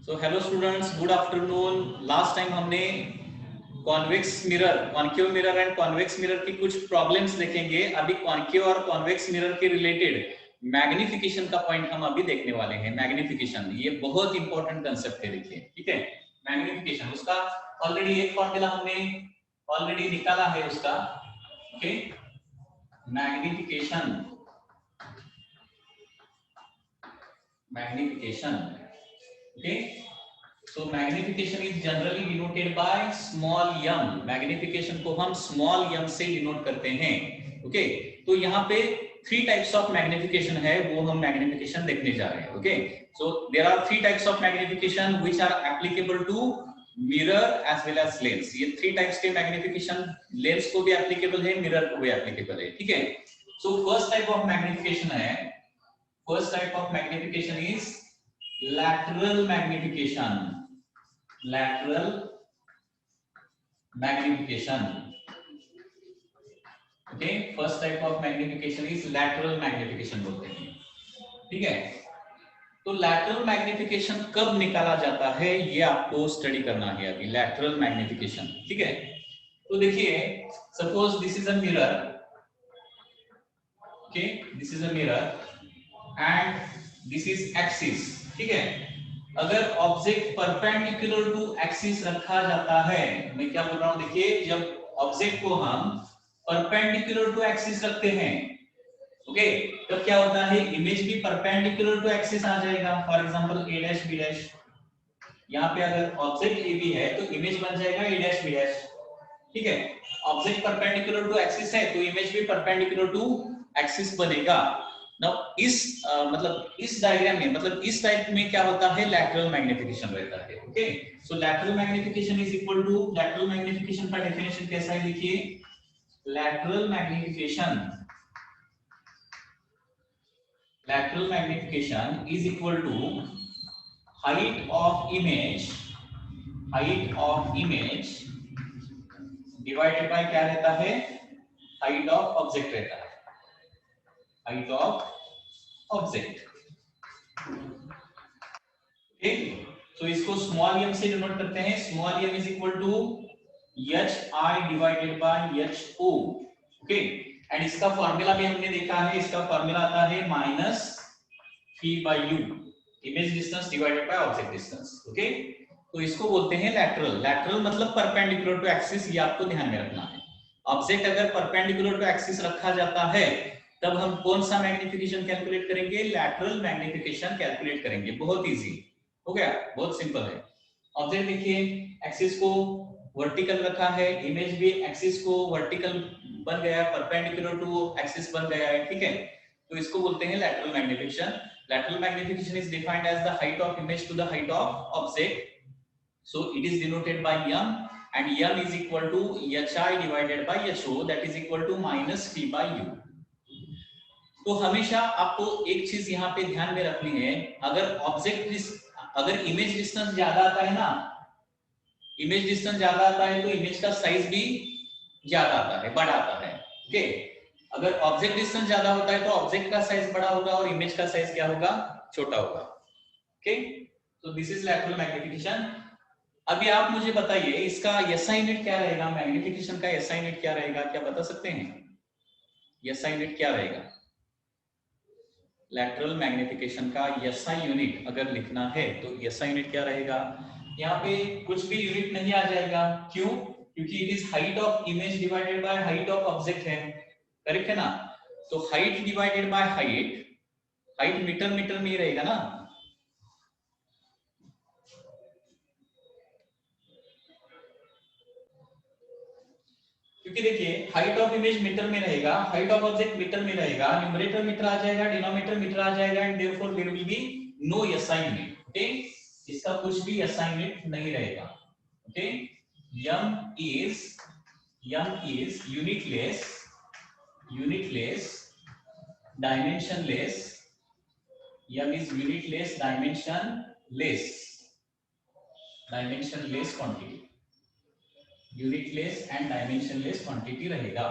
सो hello students, good afternoon. Last time हमने convex mirror, concave mirror and convex mirror की कुछ problems देखेंगे। अभी कॉन्केव और कॉन्वेक्स मिरर के रिलेटेड मैग्निफिकेशन का पॉइंट हम अभी देखने वाले हैं। मैग्निफिकेशन ये बहुत इंपॉर्टेंट कंसेप्ट है, देखिए, ठीक है। मैग्निफिकेशन उसका ऑलरेडी एक फॉर्मूला हमने ऑलरेडी निकाला है उसका, okay. Magnification, magnification, okay. So magnification is generally denoted by small m. Magnification को हम small m से डिनोट करते हैं, ओके। तो यहाँ पे 3 टाइप्स ऑफ मैग्निफिकेशन है, वो हम मैग्निफिकेशन देखने जा रहे हैं, okay. So there are 3 types of magnification which are applicable to mirror as well as lens. ये 3 टाइप्स के मैग्निफिकेशन लेंस को भी एप्लीकेबल है, मिरर को भी एप्लीकेबल है, ठीक है। So first type of magnification है, first type of magnification is lateral magnification. Lateral magnification, okay. First type of magnification is lateral magnification बोलते हैं, ठीक है। तो lateral magnification कब निकाला जाता है ये आपको स्टडी करना है अभी। lateral magnification, ठीक है। तो देखिए, suppose this is a mirror, okay, this is a mirror and this is axis, ठीक है। अगर ऑब्जेक्ट परपेंडिकुलर टू एक्सिस रखा जाता है, मैं क्या बोल रहा हूं, देखिए, जब ऑब्जेक्ट को हम परपेंडिकुलर टू एक्सिस रखते हैं, ओके, तब क्या होता है, इमेज भी परपेंडिकुलर टू एक्सिस आ जाएगा। For example A dash B dash, यहाँ पे अगर ऑब्जेक्ट ए बी है तो इमेज बन जाएगा ए डैश बी डैश, ठीक है। ऑब्जेक्ट परपेंडिकुलर टू एक्सिस है तो इमेज भी परपेंडिकुलर टू एक्सिस बनेगा। नाउ इस मतलब इस डायग्राम में, मतलब इस टाइप में क्या होता है, लैटरल मैग्निफिकेशन रहता है, okay. So lateral magnification is equal to, lateral magnification का डेफिनेशन कैसा है, देखिए, lateral magnification, lateral magnification is equal to height of image, height of image divided by क्या रहता है, हाइट ऑफ ऑब्जेक्ट रहता है, हाइट ऑफ ऑब्जेक्ट, ठीक। तो इसको स्मॉल एम से डिनोट करते हैं। Small M is equal to H I divided by H O, okay. And इसका फॉर्मूला भी हमने देखा है, इसका फॉर्मूला आता है minus P by U, image distance divided by object distance, okay. तो इसको बोलते हैं लैटरल। लैटरल मतलब परपेंडिकुलर टू एक्सिस, ये आपको ध्यान में रखना है। ऑब्जेक्ट अगर परपेंडिकुलर टू एक्सिस रखा जाता है तब हम कौन सा मैग्निफिकेशन कैलकुलेट करेंगे, लैटरल मैग्निफिकेशन कैलकुलेट करेंगे। बहुत इजी हो गया, बहुत सिंपल है। ऑब्जेक्ट देखिए, एक्सिस को वर्टिकल रखा है, इमेज भी एक्सिस को वर्टिकल बन गया, परपेंडिकुलर टू एक्सिस बन गया है, ठीक है। तो इसको बोलते हैं lateral magnification. Lateral magnification is defined as the height of image to the height of object. So it is denoted by m, and m is equal to hi divided by ho, that is equal to minus p by u. तो हमेशा आपको एक चीज यहाँ पे ध्यान में रखनी है, अगर इमेज डिस्टेंस ज्यादा आता है ना, इमेज डिस्टेंस ज्यादा आता है तो इमेज का साइज भी ज्यादा आता है, बड़ा आता है, ओके। अगर ऑब्जेक्ट डिस्टेंस ज्यादा होता है तो ऑब्जेक्ट का साइज बड़ा होगा और इमेज का साइज क्या होगा, छोटा होगा, ओके। तो दिस इज लैटरल मैग्निफिकेशन। अभी आप मुझे बताइए इसका एसआई यूनिट क्या रहेगा, मैग्निफिकेशन का एसआई यूनिट क्या रहेगा, क्या बता सकते हैं, एसआई यूनिट क्या रहेगा। लैटरल मैग्निफिकेशन का एसआई यूनिट अगर लिखना है तो एसआई यूनिट क्या रहेगा, यहाँ पे कुछ भी यूनिट नहीं आ जाएगा, क्यों, क्योंकि it is height of image divided by height of object है, करेक्ट है ना। तो height divided by height, height metre metre में ही रहेगा ना, क्योंकि देखिए हाइट ऑफ इमेज मीटर में रहेगा, हाइट ऑफ ऑब्जेक्ट मीटर में रहेगा, न्यूमरेटर मीटर आ जाएगा, डिनोमिनेटर मीटर आ जाएगा, and therefore there will be no SI unit, okay. इसका कुछ भी एसआई यूनिट नहीं रहेगा, okay. m is unitless, unitless, dimensionless, m is unitless, dimensionless, dimensionless quantity, unitless and dimensionless quantity रहेगा।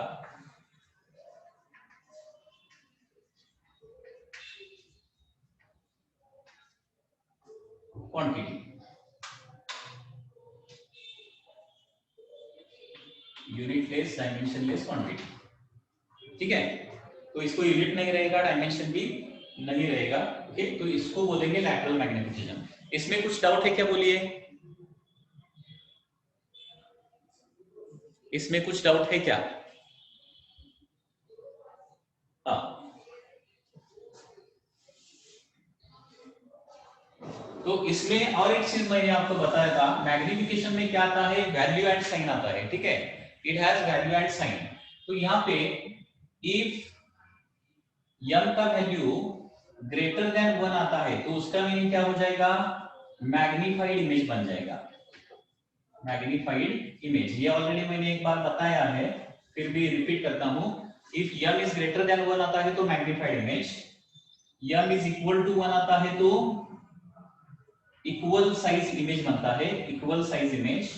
क्वांटिटी, यूनिटलेस डायमेंशनलेस क्वांटिटी, ठीक है। तो इसको यूनिट नहीं रहेगा, डायमेंशन भी नहीं रहेगा, ओके। तो इसको बोलेंगे लैटरल मैग्निफिकेशन। इसमें कुछ डाउट है क्या, बोलिए। इसमें कुछ डाउट है क्या? हाँ, तो इसमें और एक चीज मैंने आपको बताया था, मैग्निफिकेशन में क्या आता है, वैल्यू एंड साइन आता है, ठीक है। It has value and sign. तो यहाँ पे इफ m का वैल्यू ग्रेटर देन 1 आता है तो उसका मीनिंग क्या हो जाएगा, मैग्नीफाइड इमेज बन जाएगा, मैग्नीफाइड इमेज। ये ऑलरेडी मैंने एक बार बताया है, फिर भी रिपीट करता हूं। If m is greater than 1 आता है तो magnified image, m is equal to 1 आता है तो इक्वल साइज इमेज बनता है, equal size image,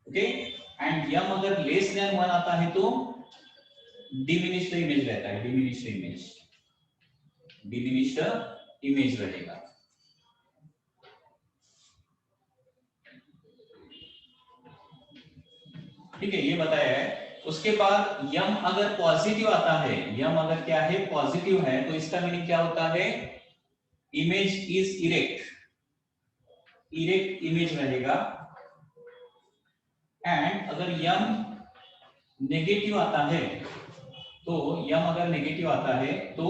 okay. And m अगर लेस देन 1 आता है तो डिमिनिश्ड इमेज रहता है, डिमिनिश्ड इमेज, डिमिनिश्ड इमेज रहेगा। ठीक है, ये बताया है। उसके बाद m अगर पॉजिटिव आता है, m अगर क्या है, पॉजिटिव है, तो इसका मीनिंग क्या होता है, image is erect, erect image रहेगा। एंड अगर m नेगेटिव आता है, तो m अगर नेगेटिव आता है तो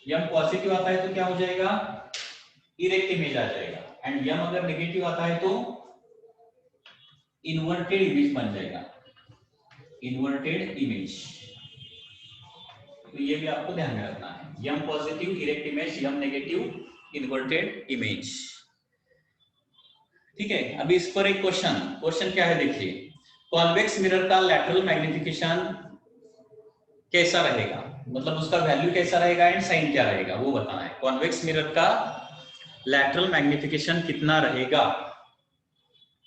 m पॉजिटिव आता है तो क्या हो जाएगा, इरेक्ट इमेज आ जाएगा। एंड m अगर नेगेटिव आता है तो इन्वर्टेड इमेज बन जाएगा, इन्वर्टेड इमेज। तो ये भी आपको ध्यान में रखना है, m positive erect image, m negative inverted image, ठीक है। अभी इस पर एक क्वेश्चन क्या है, देखिए। कॉन्वेक्स मिरर का लैटरल मैग्निफिकेशन कैसा रहेगा, मतलब उसका वैल्यू कैसा रहेगा एंड साइन क्या रहेगा, वो बताना है। कॉन्वेक्स मिरर का लैटरल मैग्निफिकेशन कितना रहेगा,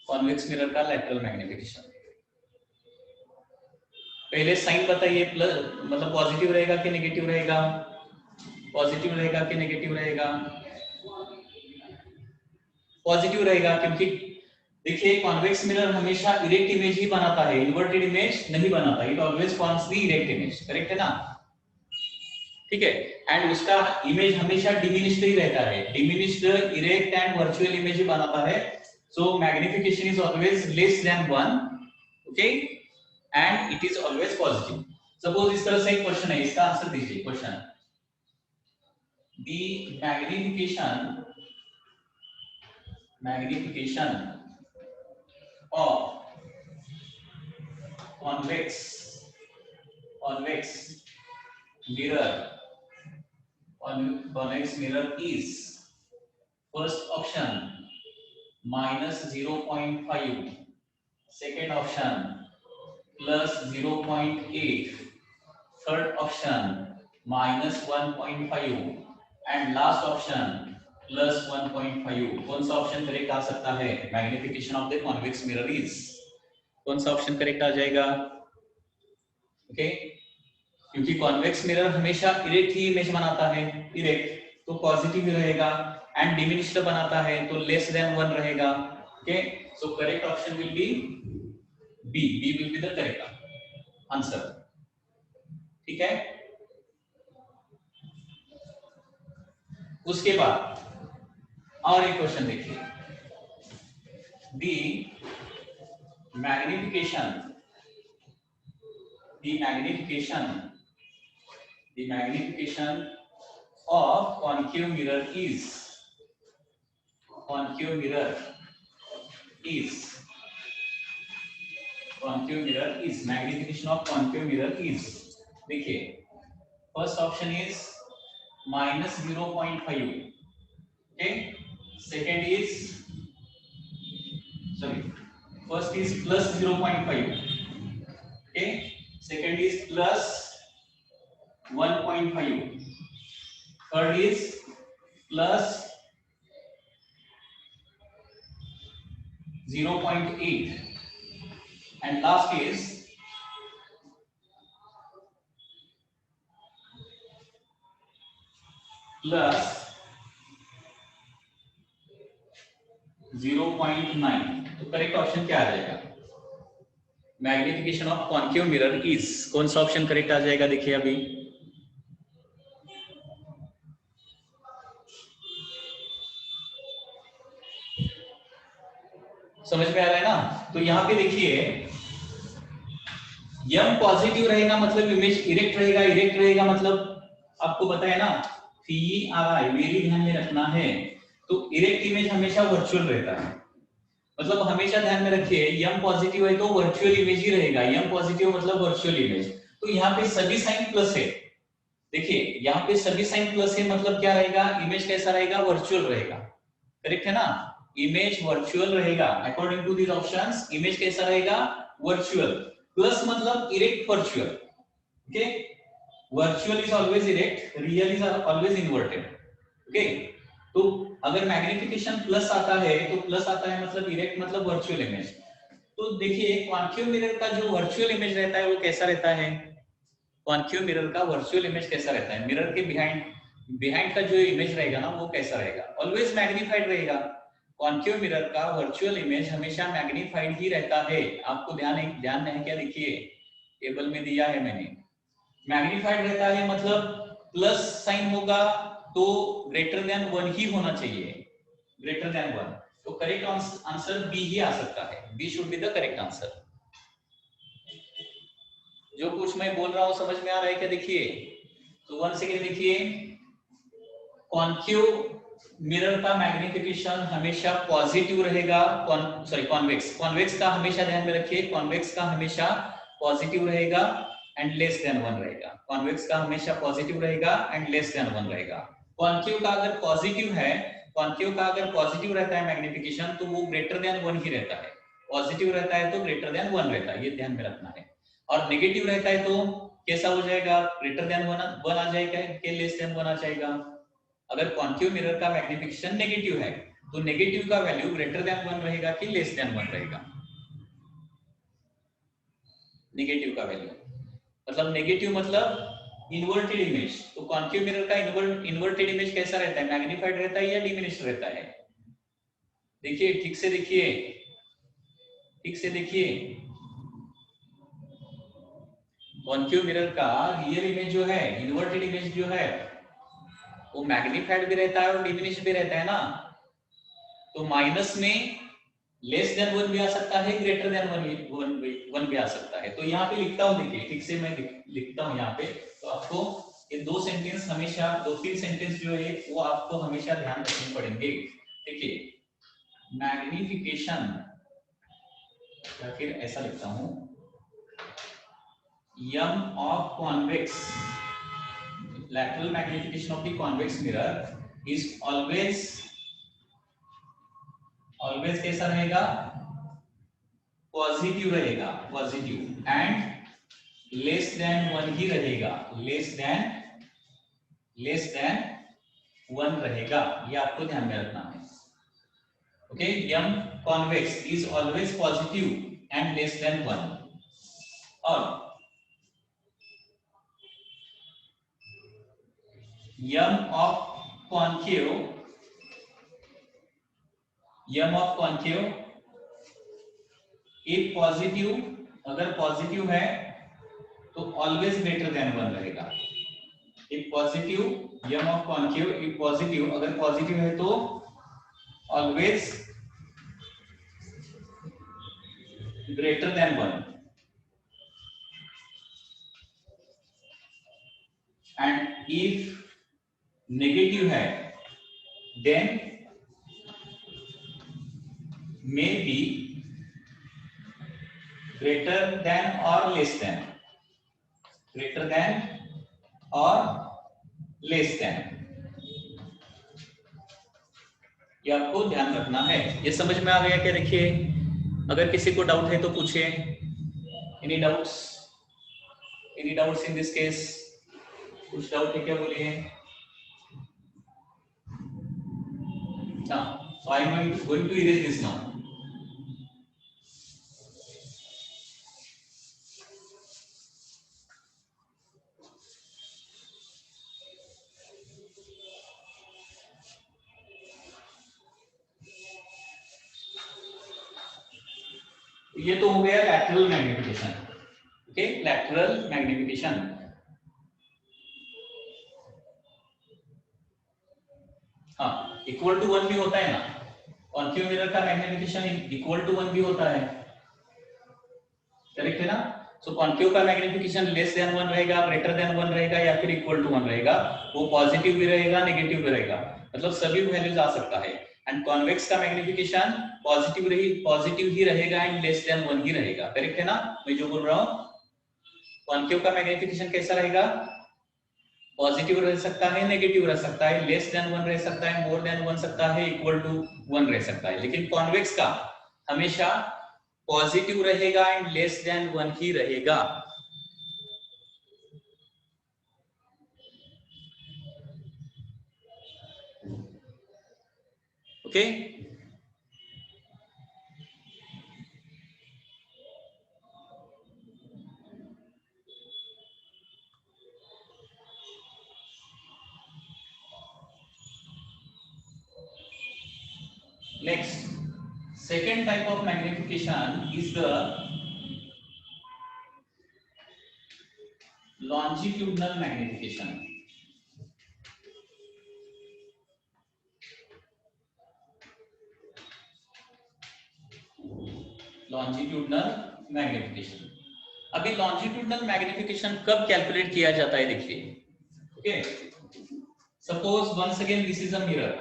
कॉन्वेक्स मिरर का लैटरल मैग्निफिकेशन। पहले साइन बताइए, प्लस मतलब पॉजिटिव रहेगा कि नेगेटिव रहेगा, पॉजिटिव रहेगा कि नेगेटिव रहेगा, पॉजिटिव रहेगा, क्योंकि देखिए कॉन्वेक्स मिरर हमेशा इरेक्ट इमेज ही बनाता है, इन्वर्टेड इमेज नहीं बनाता, it always forms the erect image, correct है ना, ठीक है। एंड उसका इमेज हमेशा डिमिनिश्ड ही रहता है, diminished erect and virtual image ही बनाता है। So magnification is always less than 1, okay, and it is always positive. Suppose इस तरह से एक क्वेश्चन है, इसका आंसर दीजिए। Question, the magnification of convex mirror, convex mirror is first option minus 0.5, second option plus 0.8, third option minus 1.5 and last option plus 1.5। कौन सा option correct आ सकता है, magnification of the convex mirror is, कौन सा option correct आ जाएगा, okay. क्योंकि convex mirror हमेशा erect ही image बनाता है, इरेक्ट तो पॉजिटिव ही रहेगा, एंड डिमिनिश्ड बनाता है तो लेस देन 1 रहेगा, okay. So correct option will be B, B will be the correct answer, ठीक है। उसके बाद और एक क्वेश्चन देखिए, the magnification of concave mirror is magnification of concave mirror is, देखिए first option is minus 0.5, okay, second is first is plus 0.5, okay, second is plus 1.5, third is plus 0.8 and last is plus 0.9। तो correct option क्या आ जाएगा? Magnification of concave mirror is, कौन सा option correct आ जाएगा? देखिए अभी समझ में आ रहा है ना? तो यहाँ पे देखिए यम पॉजिटिव रहेगा मतलब इमेज इरेक्ट रहेगा, इरेक्ट रहेगा मतलब आपको पता है ना, PRI वेरी ध्यान में रखना है। तो इरेक्ट इमेज हमेशा वर्चुअल रहता है, मतलब हमेशा ध्यान में रखिए यम पॉजिटिव है तो वर्चुअल इमेज ही रहेगा, यम पॉजिटिव मतलब वर्चुअल इमेज। तो यहाँ पे सभी साइन प्लस है, देखिए यहाँ पे सभी साइन प्लस है मतलब क्या रहेगा, इमेज कैसा रहेगा? वर्चुअल रहेगा, करेक्ट है ना? इमेज वर्चुअल रहेगा according to these options. Image कैसा रहेगा? वर्चुअल। प्लस मतलब erect virtual, okay? Virtual is always erect, real is always inverted, okay? तो अगर मैग्निफिकेशन प्लस आता है तो प्लस आता है मतलब इरेक्ट मतलब वर्चुअल इमेज। तो देखिए कॉन्केव मिरर का जो वर्चुअल इमेज रहता है वो कैसा रहता है? कॉन्केव मिरर का वर्चुअल इमेज कैसा रहता है? मिरर के बिहाइंड बिहाइंड का जो इमेज रहेगा ना वो कैसा रहेगा? ऑलवेज मैग्नीफाइड रहेगा। कॉन्केव मिरर का वर्चुअल इमेज हमेशा मैग्नीफाइड ही रहता है। आपको ध्यान नहीं क्या? देखिए टेबल में दिया है मैंने, मैग्नीफाइड रहता है मतलब प्लस साइन होगा तो ग्रेटर देन 1 ही होना चाहिए, ग्रेटर देन 1। तो करेक्ट आंसर बी ही आ सकता है, B should be the correct answer. जो कुछ मैं बोल रहा हूं समझ में आ रहा है क्या? देखिए तो 1 सेकेंड देखिए, कॉन्केव मिरर का मैग्निफिकेशन हमेशा पॉजिटिव रहेगा, कॉन्वेक्स, कॉन्वेक्स का हमेशा ध्यान में रखिए, कॉन्वेक्स का हमेशा पॉजिटिव रहेगा एंड लेस देन 1 रहेगा, कॉन्वेक्स का हमेशा पॉजिटिव रहेगा एंड लेस देन 1 रहेगा। कॉन्केव का अगर पॉजिटिव है, कॉन्केव का अगर पॉजिटिव रहता है मैग्निफिकेशन तो वो ग्रेटर देन 1 ही रहता है, पॉजिटिव रहता है तो ग्रेटर देन 1 रहता है, ये ध्यान में रखना है। और नेगेटिव रहता है तो कैसा हो जाएगा? ग्रेटर देन 1 आ जाएगा कि लेस देन 1 आ जाएगा। अगर कॉन्केव मिरर का मैग्निफिकेशन नेगेटिव है तो नेगेटिव का वैल्यू ग्रेटर देन 1 रहेगा कि लेस देन 1 रहेगा? नेगेटिव का वैल्यू मतलब नेगेटिव मतलब इन्वर्टेड इमेज। तो कॉन्केव मिरर का इन्वर्टेड इमेज कैसा रहता है? मैग्नीफाइड रहता है या डिमिनिश्ड रहता है? देखिए ठीक से देखिए, ठीक से देखिए, कॉन्केव मिरर का रियल इमेज जो है, इन्वर्टेड इमेज जो है वो मैग्नीफाइड भी रहता है और डिमिनिश्ड भी रहता है ना। तो माइनस में लेस देन 1 भी आ सकता है, ग्रेटर देन 1 भी आ सकता है। तो यहाँ पे लिखता हूँ, देखिए ठीक से मैं लिखता हूँ यहाँ पे, तो आपको ये दो सेंटेंस हमेशा, 2-3 सेंटेंस जो है वो आपको हमेशा ध्यान रखने पड़ेंगे। देखिए मैग्निफिकेशन, या फिर ऐसा लिखता हूँ, m of convex, lateral magnification of the convex mirror is always कैसा रहेगा? पॉजिटिव रहेगा, पॉजिटिव एंड लेस देन 1 ही रहेगा, लेस देन 1 रहेगा, ये आपको ध्यान में रखना है, okay? M convex is always positive and less than 1। और m of concave, m of concave एक पॉजिटिव, अगर पॉजिटिव है तो ऑलवेज ग्रेटर देन 1 रहेगा। एक पॉजिटिव यम ऑफ कॉन्केव, एक पॉजिटिव अगर पॉजिटिव है तो always greater than 1, and if negative है then may be greater than और लेस देन, ग्रेटर देन और लेस देन, ये आपको ध्यान रखना है। ये समझ में आ गया क्या? देखिए अगर किसी को डाउट है तो पूछिए, any doubts, any doubts in this case? कुछ डाउट है क्या? बोलिए। So I am going to erase this now. ये तो हो गया lateral magnification. Okay, lateral magnification. हाँ, इक्वल टू 1 भी होता है ना, कॉन्केव मिरर का मैग्निफिकेशन इक्वल टू 1 भी होता है, करेक्ट है ना। सो कॉन्केव का मैग्निफिकेशन लेस देन 1 रहेगा, ग्रेटर देन 1 रहेगा, या फिर इक्वल टू 1 रहेगा। वो पॉजिटिव भी रहेगा, नेगेटिव भी रहेगा, मतलब सभी वैल्यूज आ सकता है। एंड कॉन्वेक्स का मैग्निफिकेशन पॉजिटिव ही रहेगा एंड लेस देन 1 ही रहेगा, करेक्ट है ना। मैं जो बोल रहा हूँ, कॉन्केव का मैग्निफिकेशन कैसा रहेगा, पॉजिटिव रह सकता है, नेगेटिव रह सकता है, लेस देन 1 रह सकता है, मोर देन 1 सकता है, इक्वल टू 1 रह सकता है। लेकिन कॉन्वेक्स का हमेशा पॉजिटिव रहेगा एंड लेस देन 1 ही रहेगा। Okay, next, second type of magnification is the longitudinal magnification. longitudinal magnification, अभी longitudinal magnification कब कैलकुलेट किया जाता है, देखिए। Okay, suppose once again this is a mirror,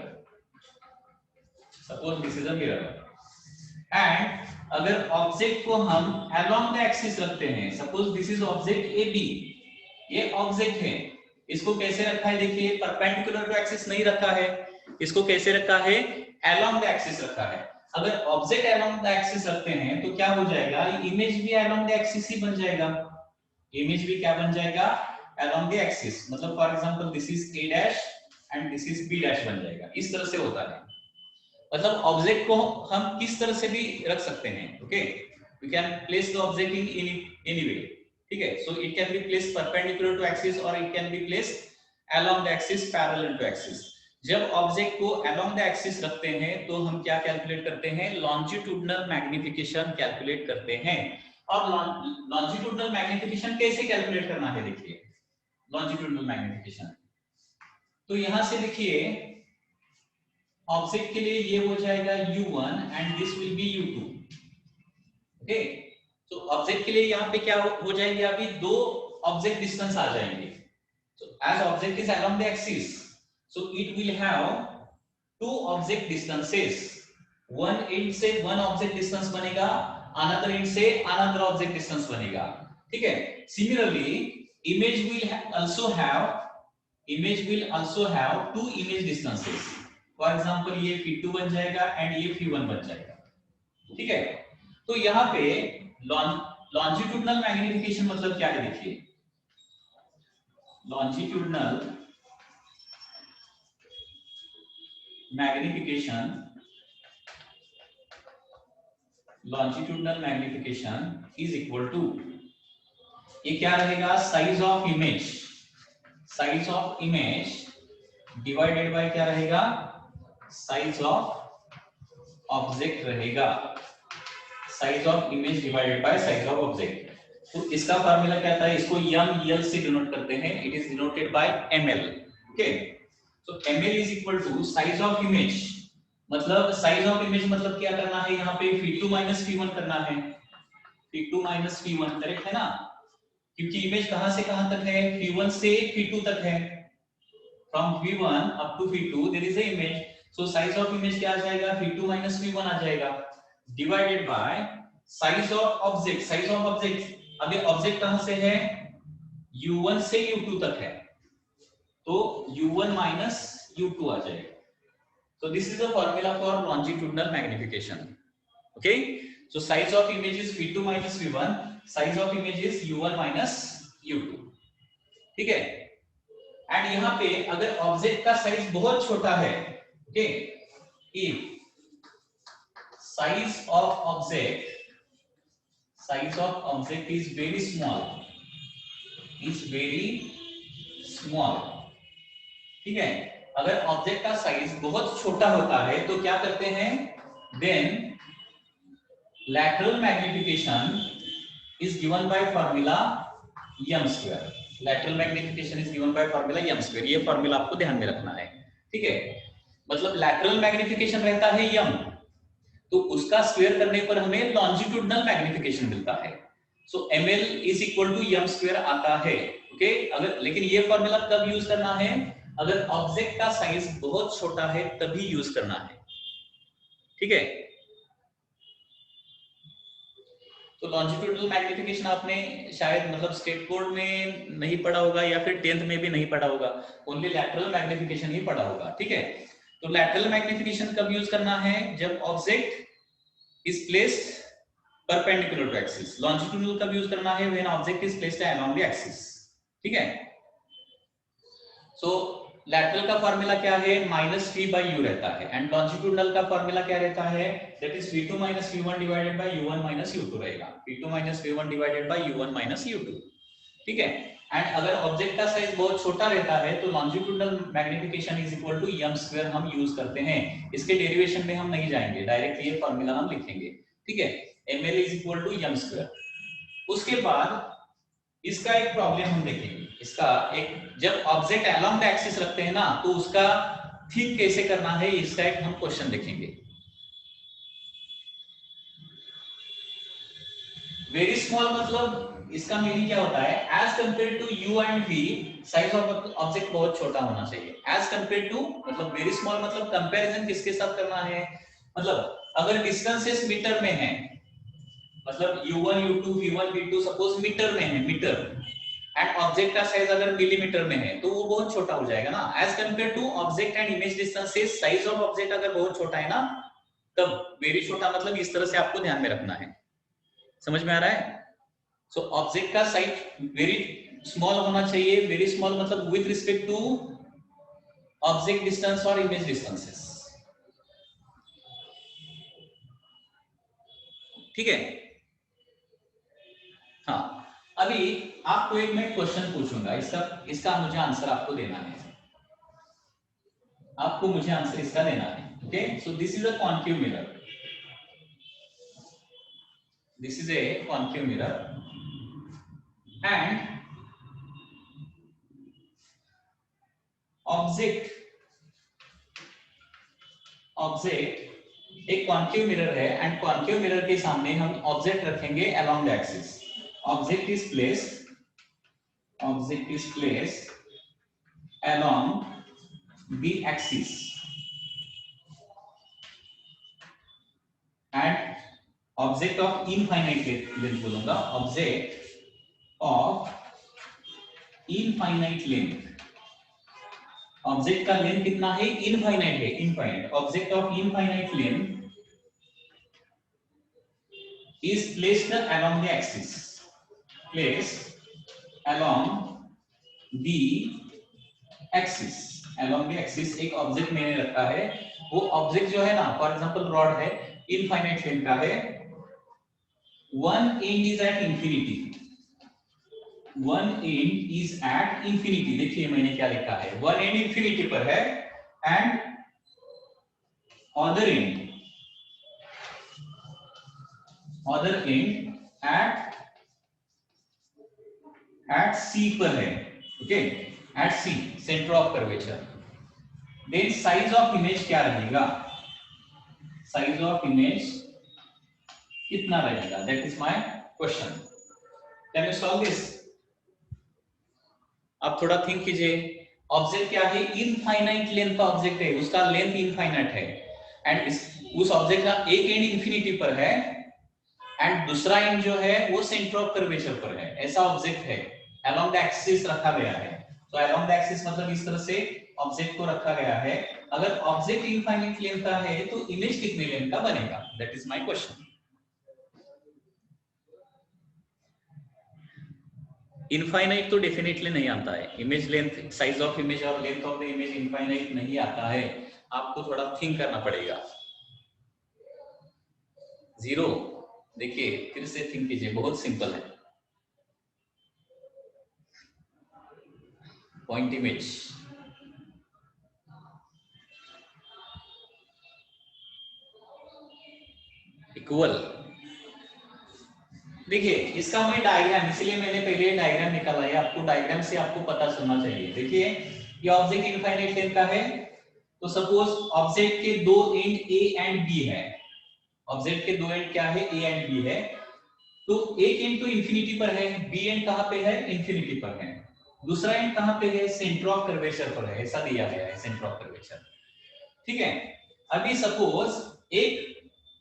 suppose this is a mirror, and अगर object को हम अलोंग द एक्सिस रखते हैं, suppose this is object A B, ये ऑब्जेक्ट है, इसको कैसे रखा है, देखिए परपेंडिकुलर टू एक्सिस नहीं रखा है, इसको कैसे रखा है, अलोंग द एक्सिस रखा है। अगर ऑब्जेक्ट अलोंग द एक्सिस रखते हैं तो क्या हो जाएगा, इमेज भी अलोंग द एक्सिस ही बन जाएगा, इमेज भी क्या बन जाएगा, अलोंग द एक्सिस। मतलब for example this is A dash and this is B dash बन जाएगा, इस तरह से होता है। मतलब ऑब्जेक्ट को हम किस तरह से भी रख सकते हैं। Okay, we can place the object in any way, ठीक है। So it can be placed perpendicular to axis और it can be placed along the axis, parallel to axis. जब ऑब्जेक्ट को अलोंग द एक्सिस रखते हैं तो हम क्या कैलकुलेट करते हैं, लॉन्जिट्यूडनल मैग्निफिकेशन कैलकुलेट करते हैं। और लॉन्जिट्यूडनल मैग्निफिकेशन कैसे कैलकुलेट करना है, देखिए लॉन्जिट्यूडनल मैग्निफिकेशन। तो यहां से देखिए ऑब्जेक्ट के लिए ये हो जाएगा u1 and this will be u2। Okay, तो ऑब्जेक्ट के लिए यहाँ पे क्या हो जाएंगे, अभी दो ऑब्जेक्ट डिस्टेंस आ जाएंगे। So as object is along the axis, so it will have two object distances. One end से one object distance बनेगा, another end से another object distance बनेगा, ठीक है। Similarly, image will also have two image distances. For example, ये phi2 बन जाएगा and ये phi1 बन जाएगा, ठीक है। तो यहाँ पे longitudinal magnification मतलब क्या है, देखिए longitudinal magnification is equal to, ये क्या रहेगा, size of image divided by क्या रहेगा, साइज ऑफ ऑब्जेक्ट रहेगा, size of image divided by size of object. तो इसका फार्मूला क्या था, इसको ml से डिनोट करते हैं, it is denoted by ml। Okay, तो ml is equal to size of image, मतलब साइज ऑफ इमेज मतलब क्या करना है, यहाँ पे phi2 माइनस phi1 करना है, phi2 माइनस phi1, करेक्ट है ना, क्योंकि इमेज कहां से कहां तक है, phi1 से phi2 तक है, from phi1 up to phi2 there is a image, so size of image क्या आ जाएगा, phi2 माइनस phi1 आ जाएगा, divided by size of object. अभी ऑब्जेक्ट कहां से है, u1 से u2 तक है, तो u1 माइनस u2 आ जाएगा। So this is the formula for longitudinal magnification. Okay, so size of image is phi2 minus phi1, size of image is u1 minus u2, ठीक है। एंड यहाँ पे अगर ऑब्जेक्ट का साइज बहुत छोटा है, okay, if size of object is very small, ठीक है। अगर ऑब्जेक्ट का साइज बहुत छोटा होता है तो क्या करते हैं, then lateral magnification is given by formula m square. lateral magnification is given by formula m square. ये फॉर्मूला आपको ध्यान में रखना है, ठीक है। मतलब lateral magnification रहता है m, तो उसका स्क्वायर करने पर हमें longitudinal magnification मिलता है। सो ml is equal to m square आता है, ओके। अगर लेकिन ये फॉर्मूला कब यूज करना है, अगर ऑब्जेक्ट का साइज बहुत छोटा है तभी यूज करना है, ठीक है। तो लॉन्जिट्यूडनल मैग्निफिकेशन आपने शायद मतलब स्टेट बोर्ड में नहीं पढ़ा होगा या फिर 10th में भी नहीं पढ़ा होगा, ओनली लैटरल मैग्निफिकेशन ही पढ़ा होगा, ठीक है। तो लैटरल मैग्निफिकेशन कब यूज करना है, जब object is placed perpendicular to axis. Longitudinal कब यूज करना है, when object is placed along the axis, ठीक है। सो लैटरल का फॉर्मूला क्या है, -v/u रहता है, एंड लॉन्जिट्यूडनल का फॉर्मूला क्या रहता है, that is v2 - v1 divided by u1 - u2 रहेगा। v2 - v1 divided by u1 - u2, ठीक है। एंड अगर ऑब्जेक्ट का साइज बहुत छोटा रहता है तो longitudinal magnification is equal to m square हम यूज करते हैं। इसके डेरिवेशन में हम नहीं जाएंगे, डायरेक्ट ये फॉर्मूला हम लिखेंगे, ठीक है। ml is equal to m square. उसके बाद इसका एक प्रॉब्लम हम देखेंगे। इसका एक, जब ऑब्जेक्ट अलोंग द एक्सिस रखते हैं ना, तो उसका थिंक कैसे करना है, इसका एक हम क्वेश्चन देखेंगे। वेरी स्मॉल मतलब इसका मीनिंग क्या होता है, as compare to u and v size of object बहुत छोटा होना चाहिए। एज कंपेयर टू मतलब वेरी स्मॉल मतलब कंपैरिजन किसके साथ करना है, मतलब अगर डिस्टेंसेस मीटर में है, मतलब u1 u2 v1 v2 suppose metre में है, मीटर, एंड ऑब्जेक्ट का साइज अगर मिलीमीटर में है तो वो बहुत छोटा हो जाएगा ना। As compare to object and image distances, size of object अगर बहुत छोटा है ना, तब वेरी छोटा मतलब इस तरह से आपको ध्यान में रखना है। समझ में आ रहा है। सो ऑब्जेक्ट का साइज वेरी स्मॉल होना चाहिए। वेरी स्मॉल मतलब with respect to object distance और इमेज डिस्टेंसेस, ठीक है। हाँ, अभी आपको एक मैं क्वेश्चन पूछूंगा, इसका मुझे आंसर आपको देना है, आपको मुझे आंसर इसका देना है, okay. So this is a concave mirror, this is a concave mirror and object एक कॉन्केव मिरर है, एंड कॉन्केव मिरर के सामने हम ऑब्जेक्ट रखेंगे along the axis. Object is placed along the axis and object of infinite length बोलूंगा, object of infinite length. Object का length कितना है, इनफाइनाइट है, infinite. Object of infinite length is placed along the axis, एक object मैंने रखा है, वो ऑब्जेक्ट जो है ना, फॉर एग्जांपल रॉड है, इनफाइनाइट लेंथ का है, one and is at infinity, देखिए मैंने क्या लिखा है, वन एंड इंफिनिटी पर है, end other end at C पर है, okay, at C centre of curvature. Then size of image क्या रहेगा, साइज ऑफ इमेज कितना रहेगा, that is my question. Can you solve this. आप थोड़ा थिंक कीजिए। ऑब्जेक्ट क्या है, इनफाइनाइट लेंथ का ऑब्जेक्ट है, उसका लेंथ इनफाइनाइट है, एंड उस ऑब्जेक्ट का एक एंड इंफिनिटी पर है, एंड दूसरा एंड जो है वो सेंटर ऑफ कर्वेचर पर है। ऐसा ऑब्जेक्ट है, अलोंग द एक्सिस रखा गया है। तो अलोंग द एक्सिस मतलब इस तरह से ऑब्जेक्ट को रखा गया है। अगर ऑब्जेक्ट इनफाइनाइट लेंथ का है तो इमेज कितने लेंथ का बनेगा, that is my question. Infinite तो डेफिनेटली नहीं आता है, image length, size of image और length of the image infinite नहीं आता है। आपको थोड़ा थिंक करना पड़ेगा। जीरो, देखिए फिर से थिंक कीजिए, बहुत सिंपल है। पॉइंट इमेज इक्वल देखिए इसका मैं डायग्राम, इसलिए मैंने पहले डायग्राम निकाला है, आपको डायग्राम से आपको पता चलना चाहिए। देखिए ये ऑब्जेक्ट इनफाइनाइट लेंथ का है, तो सपोज ऑब्जेक्ट के दो एंड ए एंड बी है, ऑब्जेक्ट के दो एंड क्या है, ए एंड बी है, तो एक एंड तो इंफिनिटी पर है, बी एंड कहां पे है, इंफिनिटी पर है, दूसरा एंड कहां पे है, सेंटर ऑफ कर्वेचर पर है, ऐसा दिया गया है सेंटर ऑफ कर्वेचर। ठीक है, अभी सपोज एक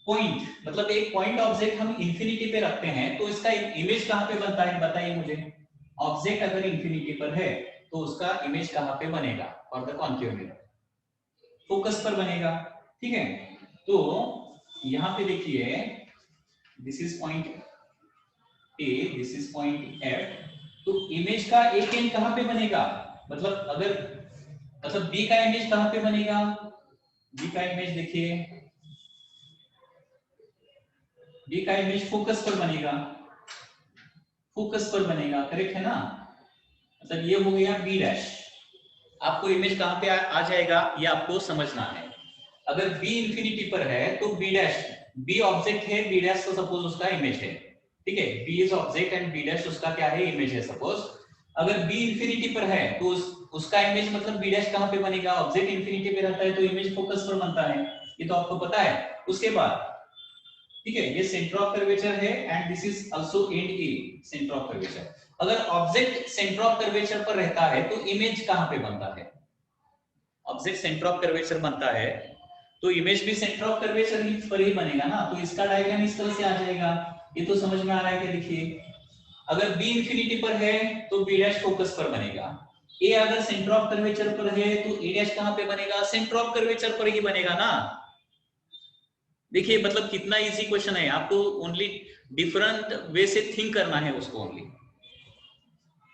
पॉइंट, मतलब एक पॉइंट ऑब्जेक्ट हम इंफिनिटी पे रखते हैं, तो इसका इमेज कहां पे बनता है, बताइए मुझे। ऑब्जेक्ट अगर इंफिनिटी पर है तो उसका इमेज कहां पे बनेगा, for the concave mirror focus पर बनेगा। ठीक है, तो यहां पे देखिए this is point A, this is point F, तो इमेज का एक एंड कहां पे बनेगा, मतलब अगर, मतलब बी का इमेज कहां पे बनेगा, बी का इमेज देखिए, बी का इमेज फोकस पर बनेगा, फोकस पर बनेगा, करेक्ट है ना। मतलब ये हो गया बी डैश, आपको इमेज कहां पे आ जाएगा ये आपको समझना है। अगर बी इंफिनिटी पर है तो बी डैश, बी ऑब्जेक्ट है, बी डैश तो सपोज उसका इमेज है। ठीक है, B is object and B dash उसका क्या है, इमेज है। सपोज अगर बी इंफिनिटी पर है तो उसका इमेज मतलब बी डैश कहां पे बनेगा, ऑब्जेक्ट इंफिनिटी पे रहता है तो इमेज फोकस पर बनता है, ये तो आपको पता है। उसके बाद ठीक है, ये सेंटर ऑफ कर्वेचर है and this is also and A, centre of curvature. अगर ऑब्जेक्ट सेंटर ऑफ कर्वेचर पर रहता है तो इमेज कहां पे बनता है, ऑब्जेक्ट सेंटर ऑफ कर्वेचर बनता है तो इमेज भी सेंटर ऑफ कर्वेचर पर ही बनेगा ना। तो इसका डायग्राम इस तरह से आ जाएगा, ये तो समझ में आ रहा है कि देखिए अगर बी इंफिनिटी पर है तो बी डैश फोकस पर बनेगा, ए अगर सेंटर ऑफ कर्वेचर पर है तो ए डैश कहां पे बनेगा, सेंटर ऑफ कर्वेचर पर ही बनेगा ना। देखिए मतलब कितना इजी क्वेश्चन है, आपको ओनली डिफरेंट वे से थिंक करना है उसको, ओनली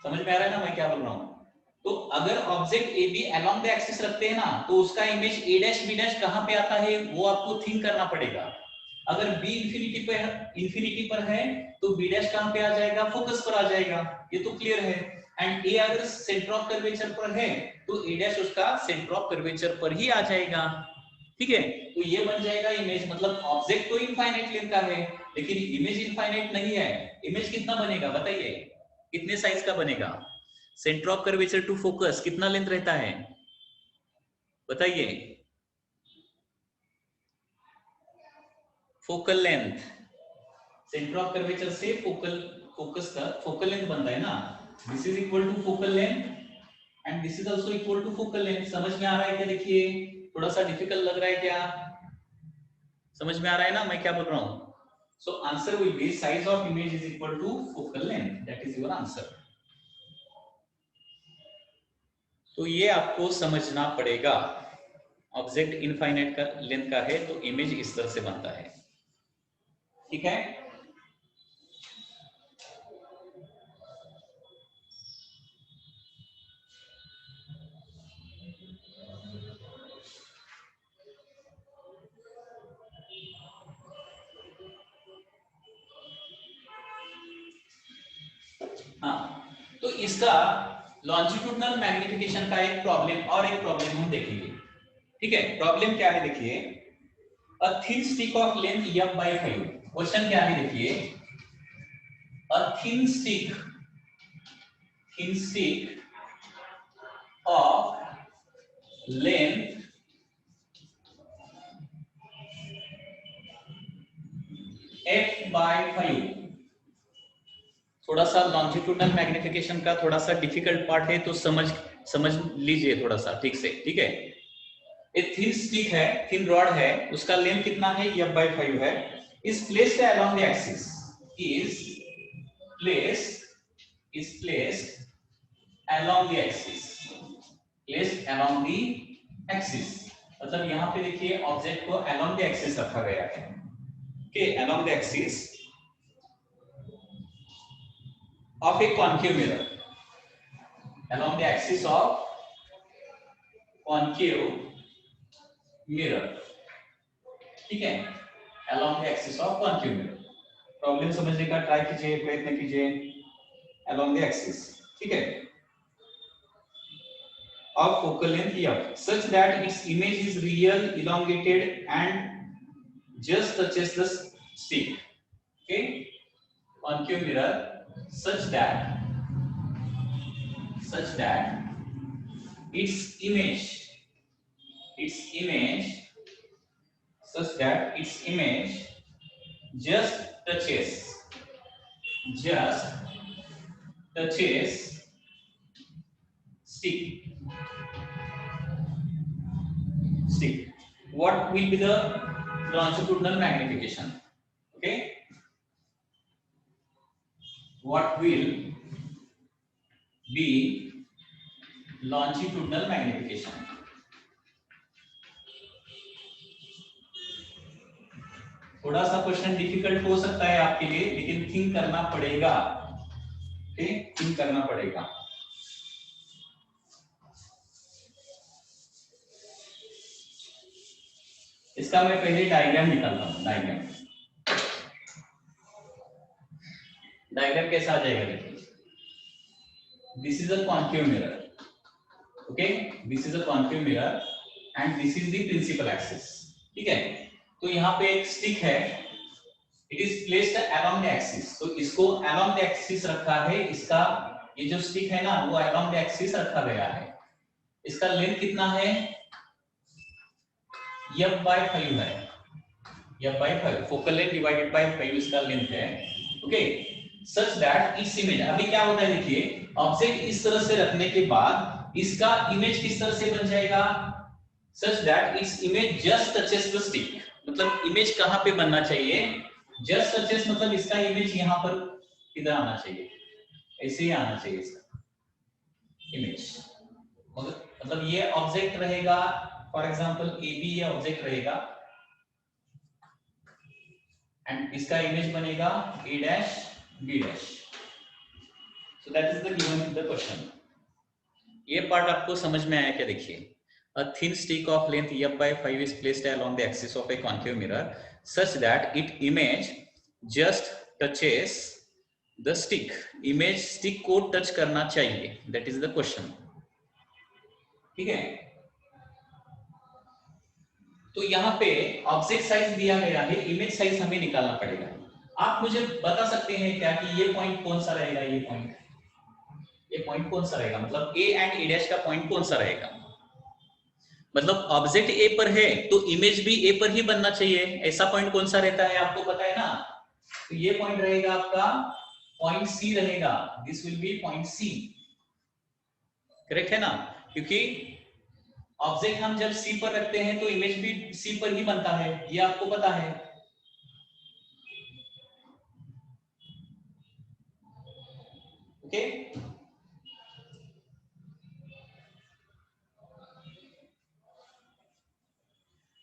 समझ में आ रहा है ना मैं क्या बोल रहा हूं। तो अगर object A B along the axis रखते हैं ना तो उसका image A dash B dash कहां पे आता है वो आपको थिंक करना पड़ेगा। अगर बी इंफिनिटी पर है तो बी डैश कहां पे आ जाएगा, फोकस पर आ जाएगा, ये तो क्लियर है। एंड ए अगर सेंटर ऑफ कर्वेचर पर है तो ए डैश उसका सेंटर ऑफ कर्वेचर पर ही आ जाएगा। ठीक है, तो ये बन जाएगा इमेज, मतलब ऑब्जेक्ट तो इनफाइनाइट लेंथ का है लेकिन इमेज इनफाइनाइट नहीं है। इमेज कितना बनेगा बताइए, कितने साइज का बनेगा, centre of curvature to focus कितना लेंथ रहता है बताइए, focal length, centre of curvature से फोकस तक फोकल लेंथ बनता है ना, this is equal to focal length and this is also equal to focal length. समझ में आ रहा है क्या, देखिए थोड़ा सा डिफिकल्ट लग रहा है क्या, समझ में आ रहा है ना मैं क्या बोल रहा हूं। So answer will be size of image is equal to focal length. That is your answer. तो ये आपको समझना पड़ेगा, ऑब्जेक्ट इनफाइनाइट का लेंथ का है तो इमेज इस तरह से बनता है। ठीक है, हाँ तो इसका लॉन्जिट्यूडनल मैग्निफिकेशन का एक प्रॉब्लम और एक प्रॉब्लम हम देखेंगे। ठीक है, प्रॉब्लम क्या है देखिए, a thin stick of length f/5, question क्या है देखिए, a thin stick of length f/5, थोड़ा सा लॉन्जिट्यूडनल मैग्निफिकेशन का थोड़ा सा डिफिकल्ट पार्ट है तो समझ लीजिए थोड़ा सा ठीक से। ठीक है, एक थिन स्टिक है, थिन रॉड है, उसका लेंथ कितना है, f/5 है, is placed along the axis, is placed along the axis, मतलब यहाँ पे देखिए ऑब्जेक्ट को along the axis रखा गया है। okay, along the axis of a concave mirror, along the axis of concave mirror, ठीक है, along the axis of concave mirror। Problem समझने का ट्राई कीजिए, प्रयत्न कीजिए, along the axis, ठीक है, of focal length f such that its image is real, elongated and just touches the stick। okay, concave mirror such that its image such that its image just touches stick. What will be the longitudinal magnification? Okay, what will be longitudinal magnification? थोड़ा सा question difficult हो सकता है आपके लिए, लेकिन think करना पड़ेगा। ओके, थिंक करना पड़ेगा। इसका मैं पहले डायग्राम निकालता हूं। डायग्राम कैसा आ जाएगा देखिए। This is a concave mirror, okay, this is a concave mirror and this is the principal axis. ठीक है, तो यहाँ पे एक स्टिक है, it is placed along the axis, तो इसको अलोंग द एक्सिस रखा है। इसका ये जो स्टिक है ना, वो अलोंग द एक्सिस रखा गया है। इसका लेंथ कितना है? f/5 है, f/5 focal length divided by 5 इसका लेंथ है। ओके, सच दैट इस इमेज, अभी क्या होता है देखिए, ऑब्जेक्ट इस तरह से रखने के बाद इसका इमेज किस तरह से बन जाएगा? Such that its image just touches the stick. मतलब इमेज कहां पे बनना चाहिए? जस्ट टचेस, मतलब इसका इमेज यहां पर इधर आना चाहिए, ऐसे ही आना चाहिए इसका इमेज। मतलब ये ऑब्जेक्ट रहेगा, फॉर एग्जांपल AB ये ऑब्जेक्ट रहेगा एंड इसका इमेज बनेगा A', B'। So that is the given in the question. ये पार्ट आपको समझ में आया क्या? देखिए, a thin stick of length f/5 is placed along the axis of a concave mirror such that its image just touches the stick। Image stick को touch करना चाहिए, दैट इज द क्वेश्चन। ठीक है, तो यहाँ पे ऑब्जेक्ट साइज दिया गया है, इमेज साइज हमें निकालना पड़ेगा। आप मुझे बता सकते हैं क्या कि ये पॉइंट कौन सा रहेगा? ये पॉइंट कौन सा रहेगा? मतलब A एंड A' का पॉइंट कौन सा रहेगा? मतलब ऑब्जेक्ट A पर है तो इमेज भी A पर ही बनना चाहिए, ऐसा पॉइंट कौन सा रहता है आपको पता है ना? तो ये पॉइंट रहेगा आपका पॉइंट C रहेगा। This will be point C, correct है ना? क्योंकि ऑब्जेक्ट हम जब C पर रखते हैं तो इमेज भी C पर ही बनता है, ये आपको पता है। ओके,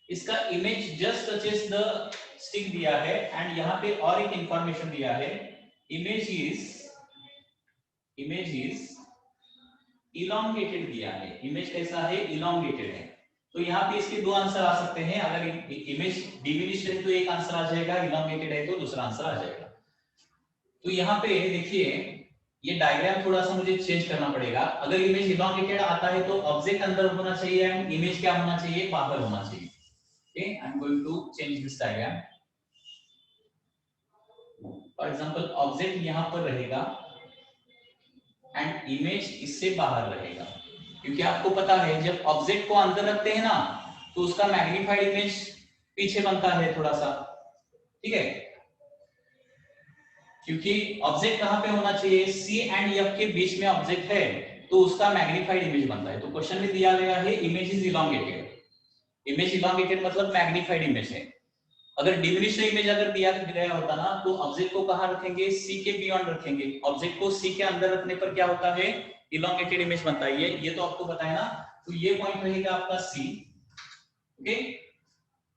इसका image just touches the stick दिया है एंड यहाँ पे और एक इंफॉर्मेशन दिया है, इमेज इज इलोंगेटेड दिया है। इमेज कैसा है? इलोंगेटेड है। तो यहाँ पे इसके दो आंसर आ सकते हैं। अगर इमेज डिमिनिश्ड है तो एक आंसर आ जाएगा, इलोंगेटेड है तो दूसरा आंसर आ जाएगा। तो यहाँ पे देखिए, ये डायग्राम थोड़ा सा मुझे चेंज करना पड़ेगा। अगर इमेज इलोंगेटेड आता है तो ऑब्जेक्ट अंदर होना चाहिए एंड इमेज क्या होना चाहिए? बाहर होना चाहिए। Okay, I am going to change this diagram. For example object यहाँ पर रहेगा एंड इमेज इससे बाहर रहेगा, क्योंकि आपको पता है जब ऑब्जेक्ट को अंदर रखते हैं ना तो उसका मैग्नीफाइड इमेज पीछे बनता है थोड़ा सा। ठीक है, क्योंकि ऑब्जेक्ट कहां पे होना चाहिए? C एंड F के बीच में ऑब्जेक्ट है तो उसका मैग्नीफाइड इमेज बनता है। तो क्वेश्चन में दिया गया है image is elongated. Image elongated मतलब मैग्नीफाइड इमेज है। अगर डिमिनिश्ड इमेज अगर दिया गया होता ना तो ऑब्जेक्ट को कहां रखेंगे? C के बियॉन्ड रखेंगे। ऑब्जेक्ट को C के अंदर रखने पर क्या होता है? इलोंगेटेड इमेज बनता है। ये तो आपको पता है ना। तो ये पॉइंट रहेगा आपका C। ओके,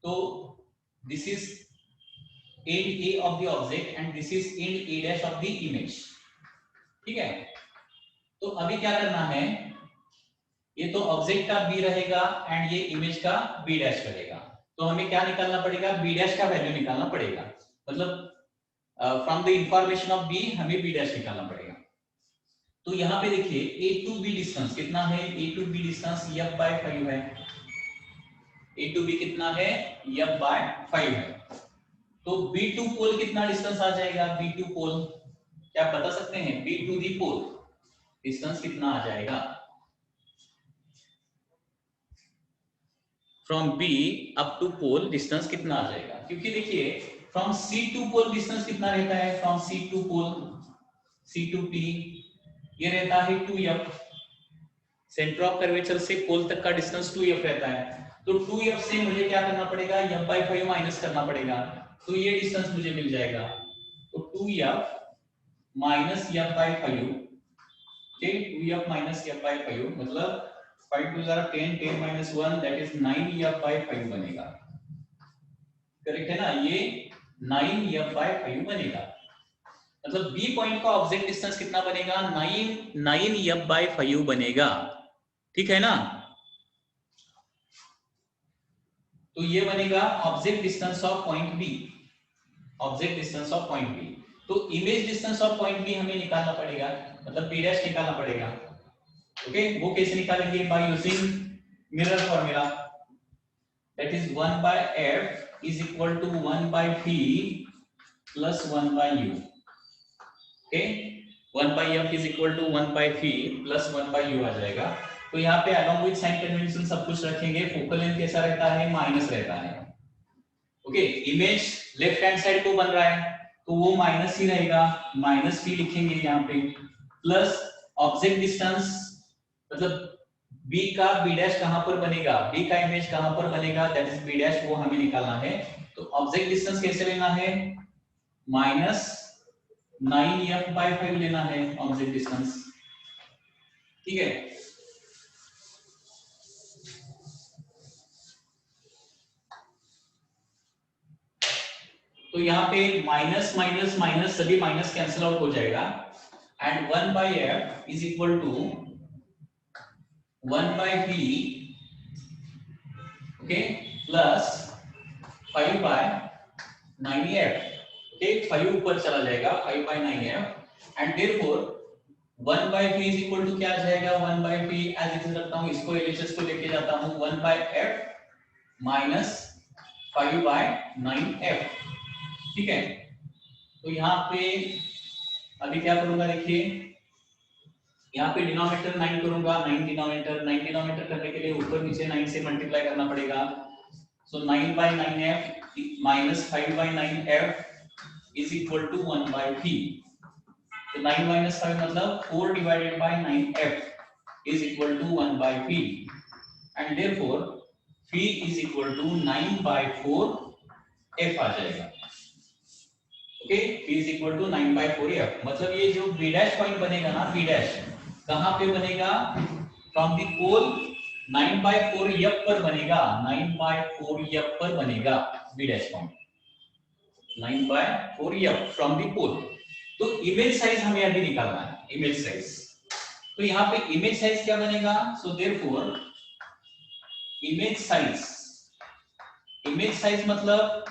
तो this is end A of the object and this is end A' of the image। ठीक है, तो अभी क्या करना है, ये तो ऑब्जेक्ट का B रहेगा एंड ये इमेज का B' रहेगा। तो हमें क्या निकालना पड़ेगा? B' का वैल्यू निकालना पड़ेगा। मतलब from the information of B हमें B' निकालना पड़ेगा। तो यहाँ पे देखिए A to B डिस्टेंस कितना है? A to B distance f/5 है। A to B कितना है? f/5 है। तो B2 पोल कितना डिस्टेंस आ जाएगा? B2 पोल क्या आप बता सकते हैं? B2 दी पोल डिस्टेंस कितना आ जाएगा? From B up to pole distance कितना आ जाएगा? क्योंकि देखिए from C to pole distance कितना रहता है? From C to pole, C to P ये रहता है 2f। सेंटर ऑफ कर्वेचर से पोल तक का डिस्टेंस 2f रहता है। तो 2f से मुझे क्या करना पड़ेगा? f/5 माइनस करना पड़ेगा, तो ये डिस्टेंस मुझे मिल जाएगा। तो 2f माइनस f/5, ठीक, 2f माइनस f/5 मतलब 5 2 10, 10 minus 1 that is 9f/5 बनेगा। करेक्ट है ना? ये 9f/5 बनेगा। मतलब बी पॉइंट का ऑब्जेक्ट डिस्टेंस कितना बनेगा? 9f/5 बनेगा, ठीक है ना? तो ये बनेगा object distance of point B, object distance of point B. तो image distance of point B हमें निकालना पड़ेगा, मतलब बी डैश निकालना पड़ेगा। ओके, वो कैसे निकालेंगे? By using mirror formula, that is 1/f is equal to 1/v plus 1/u। Okay, 1/f is equal to 1/v plus 1/u आ जाएगा। तो यहाँ पे अलोंग विद साइन कन्वेंशन सब कुछ रखेंगे। फोकल लेंथ कैसा रहता है? माइनस रहता है। Okay, image left hand side को बन रहा है तो वो माइनस ही रहेगा, माइनस भी लिखेंगे यहाँ पे, प्लस ऑब्जेक्ट डिस्टेंस मतलब b का b डैश कहां पर बनेगा? b का इमेज कहां पर बनेगा? दैट इज b डैश, वो हमें निकालना है। तो ऑब्जेक्ट डिस्टेंस कैसे लेना है? माइनस 9f/5 लेना है ऑब्जेक्ट डिस्टेंस, ठीक है। तो यहाँ पे माइनस माइनस माइनस सभी माइनस कैंसिल आउट हो जाएगा and 1/f is equal to 1/v, okay, plus 5/9f। Okay, 5 ऊपर चला जाएगा, 5/9f and therefore 1/v is equal to क्या आ जाएगा? 1/v एज इट इज रखता हूं, इसको एलएचएस को लेके जाता हूं, 1/f माइनस 5/9f, ठीक है। तो यहाँ पे अभी क्या करूंगा? देखिए यहाँ पे डिनोमिनेटर 9 करूंगा, 9 डिनोमिनेटर करने के लिए ऊपर नीचे 9 से मल्टीप्लाई करना पड़ेगा। So 9/9f minus 5/9f is equal to 1/v। तो 9 माइनस 5 मतलब 4 divided by 9f is equal to 1/v and therefore v is equal to 9/4f आ जाएगा। Okay, v is equal to 9/4f। मतलब ये जो b डैश पॉइंट बनेगा ना, b dash कहां पे बनेगा? फ्रॉम द पोल 9/4f पर बनेगा, 9/4f पर बनेगा b dash point, 9/4f from the pole. तो इमेज साइज हमें अभी निकालना है, इमेज साइज। तो यहाँ पे इमेज साइज क्या बनेगा? सो देयरफॉर इमेज साइज मतलब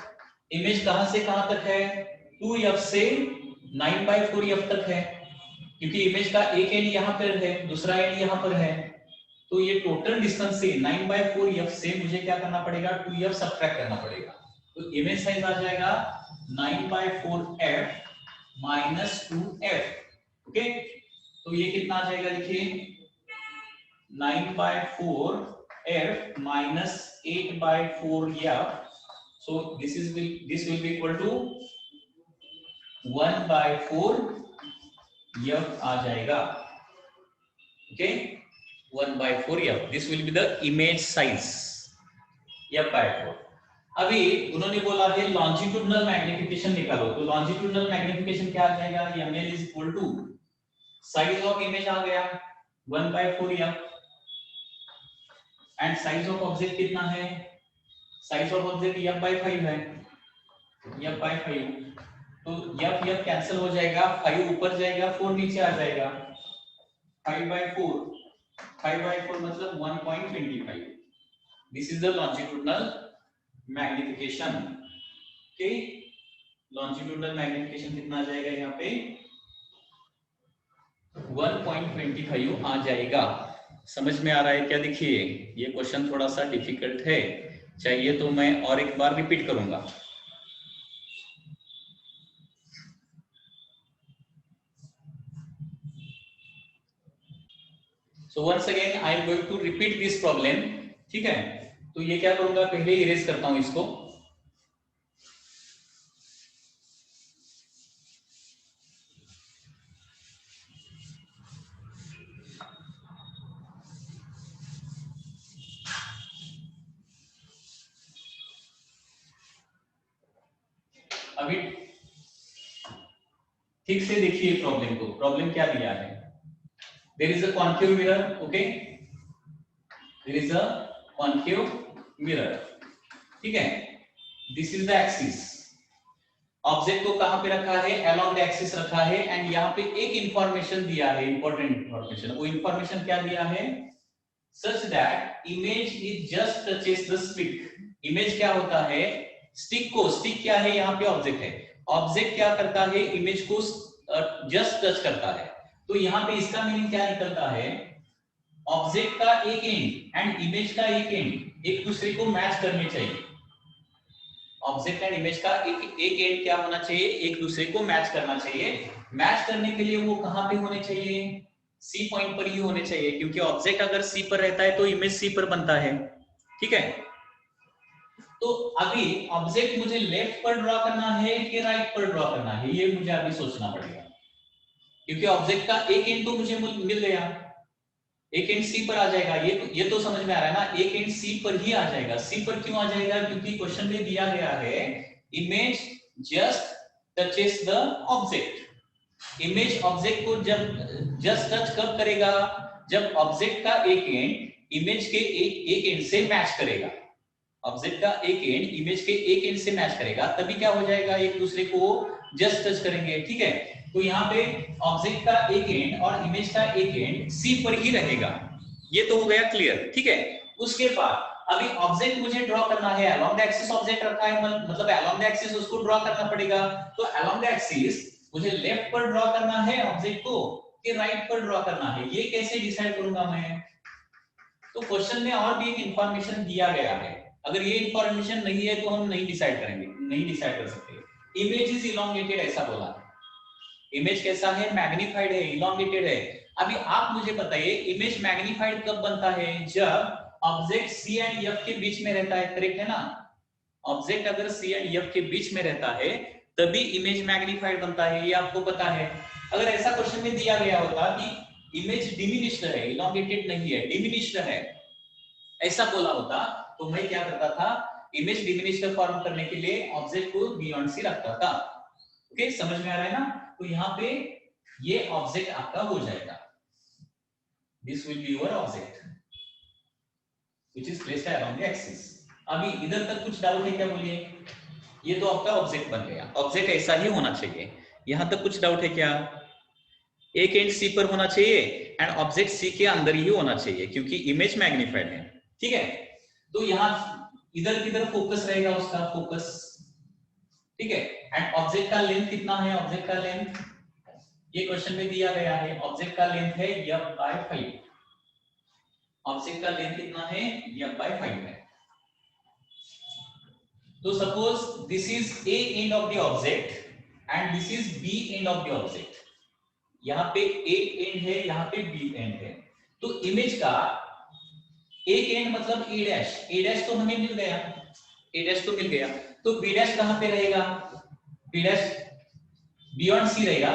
इमेज कहां से कहां तक है? 2f से 9/4f तक है, क्योंकि इमेज का एक एंड यहाँ पर है, दूसरा एंड यहाँ पर है। तो ये टोटल डिस्टेंस से 9/4f से मुझे क्या करना पड़ेगा? 2f सब्ट्रैक्ट करना पड़ेगा। तो इमेज साइज आ जाएगा 9/4f माइनस 2f। ओके, तो ये कितना आ जाएगा? देखिए 9/4f minus 8/4f। So this will be equal to 1/4f आ जाएगा। Okay, 1/4f, this will be the image size f/4। अभी उन्होंने बोला है लॉन्जिट्यूडनल मैग्निफिकेशन निकालो, तो लॉन्जिट्यूडनल मैग्निफिकेशन क्या आ जाएगा? ml is equal to size of image आ गया 1/4f and size of object कितना है? साइज ऑफ ऑब्जेक्ट f/5 है, f/5। तो f कैंसिल हो जाएगा, 5 ऊपर जाएगा, 4 नीचे आ जाएगा, 5/4 मतलब 1.25। This is the longitudinal magnification. Okay, longitudinal magnification कितना आ जाएगा? यहाँ पे 1.25 आ जाएगा। समझ में आ रहा है क्या? देखिए ये क्वेश्चन थोड़ा सा डिफिकल्ट है, चाहिए तो मैं और एक बार रिपीट करूंगा। So once again I am going to repeat this problem, ठीक है। तो ये क्या करूंगा, पहले इरेज करता हूं इसको। अभी ठीक से देखिए प्रॉब्लम को, प्रॉब्लम क्या दिया है। There is a concave mirror, okay, there is a concave mirror, ठीक है। This is the axis, object को कहां पे रखा है, अलोंग द एक्सिस रखा है, एंड यहाँ पे एक इंफॉर्मेशन दिया है, इंपॉर्टेंट इंफॉर्मेशन। वो इंफॉर्मेशन क्या दिया है, such that image is just touches the stick. Image क्या होता है, स्टिक को, स्टिक क्या है, यहाँ पे ऑब्जेक्ट है, ऑब्जेक्ट क्या करता है, इमेज को जस्ट टच करता है। तो यहाँ पे इसका मीनिंग क्या निकलता है, ऑब्जेक्ट का एक एंड एंड इमेज का एक एंड एक दूसरे को मैच करने चाहिए। ऑब्जेक्ट एंड इमेज का एक एंड क्या होना चाहिए, एक दूसरे को मैच करना चाहिए। मैच करने के लिए वो कहां पे होने चाहिए, सी पॉइंट पर ही होने चाहिए, क्योंकि ऑब्जेक्ट अगर सी पर रहता है तो इमेज सी पर बनता है, ठीक है। तो अभी ऑब्जेक्ट मुझे लेफ्ट पर ड्रॉ करना है कि राइट पर ड्रॉ करना है, ये मुझे अभी सोचना पड़ेगा, क्योंकि ऑब्जेक्ट का एक एंड तो मुझे मिल गया, एक एंड सी पर आ जाएगा। ये तो समझ में आ रहा है ना, एक एंड सी पर ही आ जाएगा। सी पर क्यों आ जाएगा, क्योंकि क्वेश्चन में दिया गया है image just touches the object. Image object को जब जस्ट टच कब करेगा, जब ऑब्जेक्ट का एक एंड इमेज के एक एंड से मैच करेगा। ऑब्जेक्ट का एक एंड इमेज के एक एंड से मैच करेगा, तभी क्या हो जाएगा, एक दूसरे को जस्ट टच करेंगे, ठीक है। तो यहाँ पे ऑब्जेक्ट का एक एंड और इमेज का एक एंड सी पर ही रहेगा, ये तो हो गया क्लियर, ठीक है। उसके बाद अभी ऑब्जेक्ट मुझे ड्रॉ करना है, अलोंग द एक्सिस ऑब्जेक्ट रखा है, मतलब अलोंग द एक्सिस उसको ड्रॉ करना पड़ेगा। तो अलोंग द एक्सिस मुझे लेफ्ट पर ड्रॉ करना है ऑब्जेक्ट को कि राइट पर ड्रॉ करना है, ये कैसे डिसाइड करूंगा मैं। तो क्वेश्चन में और भी एक इंफॉर्मेशन दिया गया है, अगर ये इंफॉर्मेशन नहीं है तो हम नहीं डिसाइड करेंगे, नहीं डिसाइड कर सकते। इमेज इज इलोंगेटेड ऐसा बोला, इमेज कैसा है, मैग्नीफाइड है, इलोंगेटेड है। अभी आप मुझे बताइए इमेज मैग्नीफाइड कब बनता है, जब ऑब्जेक्ट सी एंड एफ के बीच में रहता है, करेक्ट है ना। ऑब्जेक्ट अगर सी एंड एफ के बीच में रहता है तभी इमेज मैग्नीफाइड बनता है, ये आपको पता है। अगर ऐसा क्वेश्चन में दिया गया होता कि इमेज डिमिनिश्ड है, इलोंगेटेड नहीं है, डिमिनिश्ड है, ऐसा बोला होता तो मैं क्या करता था, इमेज डिमिनिश्ड फॉर्म करने के लिए ऑब्जेक्ट को बियॉन्ड सी रखता था। ओके, समझ में आ रहा है ना। तो यहाँ पे ये ऑब्जेक्ट आपका हो जाएगा, this will be your object which is placed around the axis. अभी इधर तक कुछ डाउट है क्या, बोलिए। ये तो आपका ऑब्जेक्ट बन गया, ऑब्जेक्ट ऐसा ही होना चाहिए। यहां तक कुछ डाउट है क्या, एक एंड सी पर होना चाहिए एंड ऑब्जेक्ट सी के अंदर ही होना चाहिए, क्योंकि इमेज मैग्नीफाइड है, ठीक है। तो यहां इधर किधर फोकस रहेगा उसका, फोकस, ठीक है। एंड ऑब्जेक्ट का लेंथ कितना है, ऑब्जेक्ट का लेंथ ये क्वेश्चन में दिया गया है, ऑब्जेक्ट का लेंथ है f/5। ऑब्जेक्ट का लेंथ कितना है, f/5 है। तो suppose this is a end of the object and this is b end of the object. यहाँ पे a एंड है, यहाँ पे b एंड है। तो इमेज का एक एंड मतलब a' तो हमें मिल गया, a' तो मिल गया। तो b' कहां पे रहेगा, b' बियॉन्ड सी रहेगा,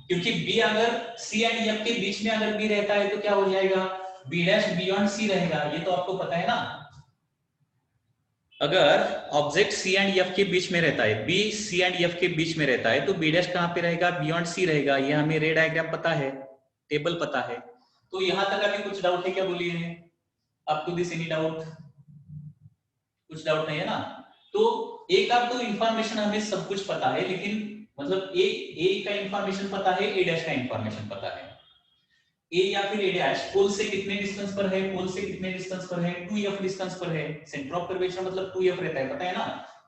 क्योंकि b अगर c एंड f के बीच में अगर b रहता है तो क्या हो जाएगा, b' बियॉन्ड c रहेगा, ये तो आपको पता है ना। अगर ऑब्जेक्ट c एंड f के बीच में रहता है, b c एंड f के बीच में रहता है तो b' कहां पे रहेगा, बियॉन्ड c रहेगा। ये हमें रे डायग्राम पता है, टेबल पता है। तो यहां तक अभी कुछ डाउट है क्या, बोलिए। Up to this any doubt, कुछ डाउट नहीं है ना। तो एक आप तो इंफॉर्मेशन हमें सब कुछ पता है, लेकिन मतलब ए का इंफॉर्मेशन पता है, a' का इंफॉर्मेशन पता है। ए या फिर a' पोल से कितने डिस्टेंस पर है, पोल से कितने डिस्टेंस पर है, 2f डिस्टेंस पर है। सेंटर ऑफ कर्वेचर मतलब 2f रहता है, पता है ना।